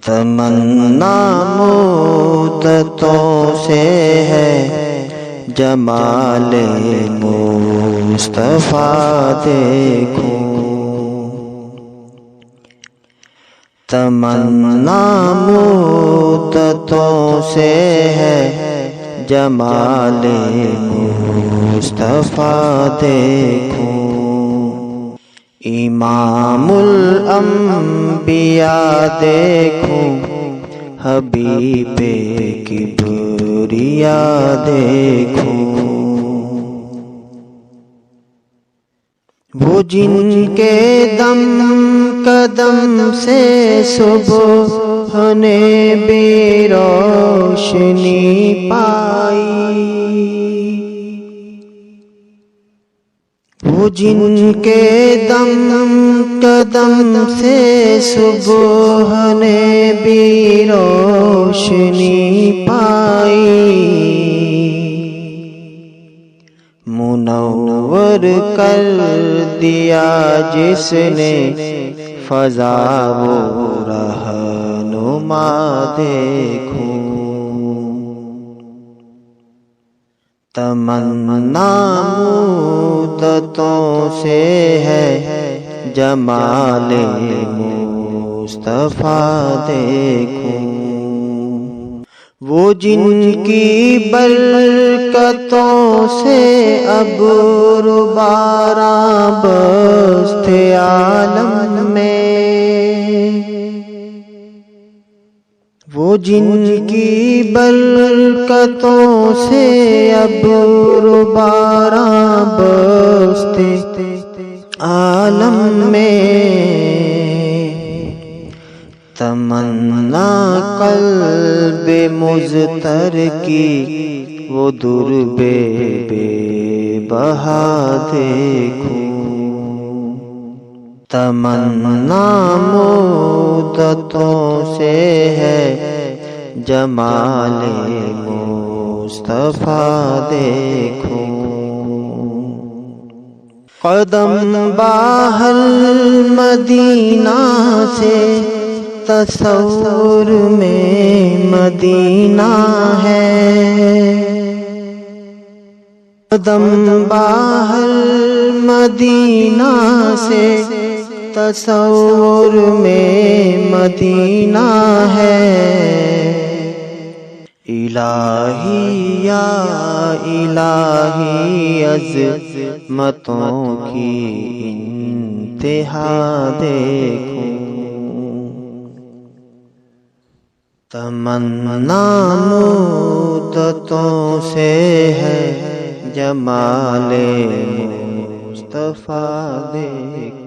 تمنا مدتوں سے ہے جمال مصطفیٰ دیکھوں، تمنا مدتوں سے ہے جمال مصطفیٰ دیکھوں، امام الانبیاء دیکھوں، حبیب کبریاء دیکھوں، وہ جن کے دم قدم سے صبح نے بھی روشنی پائی، وہ جن کے دم قدم سے صبح نے بھی روشنی پائی، منور کر دیا جس نے فضا و رہنما دیکھوں، تمنا مدتوں سے ہے جمال مصطفیٰ دیکھوں، وہ جن کی برکتوں سے ابر باراں برستے عالم میں، وہ جن کی برکتوں سے ابر باراں برستے عالم میں، تمنا قلب مضطر کی وہ در بے بہا دیکھوں، تمنا مدتوں سے ہے جمال مصطفیٰ دیکھوں، قدم باہر مدینہ سے تصور میں مدینہ ہے، قدم باہر مدینہ سے تصور میں مدینہ ہے، الہی یا الہی عظمتوں کی انتہا دیکھوں، تمنا مدتوں سے ہے جمال مصطفیٰ دیکھوں،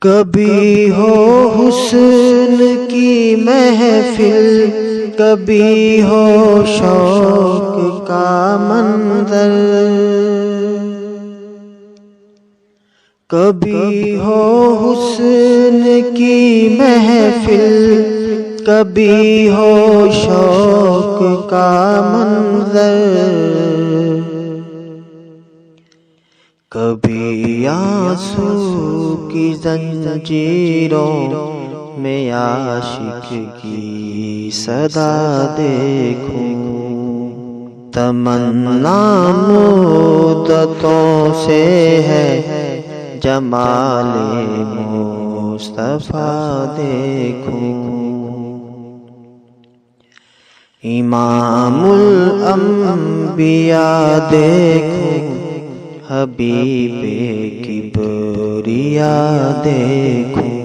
کبھی ہو حسن کی محفل، کبھی ہو شوق کا منظر، کبھی ہو حسن کی محفل، کبھی ہو شوق کا منظر، کبھی آنسو کی زنجیروں میں عاشق کی صدا دیکھوں، تمنا مدتوں سے ہے جمال مصطفیٰ دیکھوں، امام الانبیاء دیکھوں، حبیب کبریاء دیکھوں،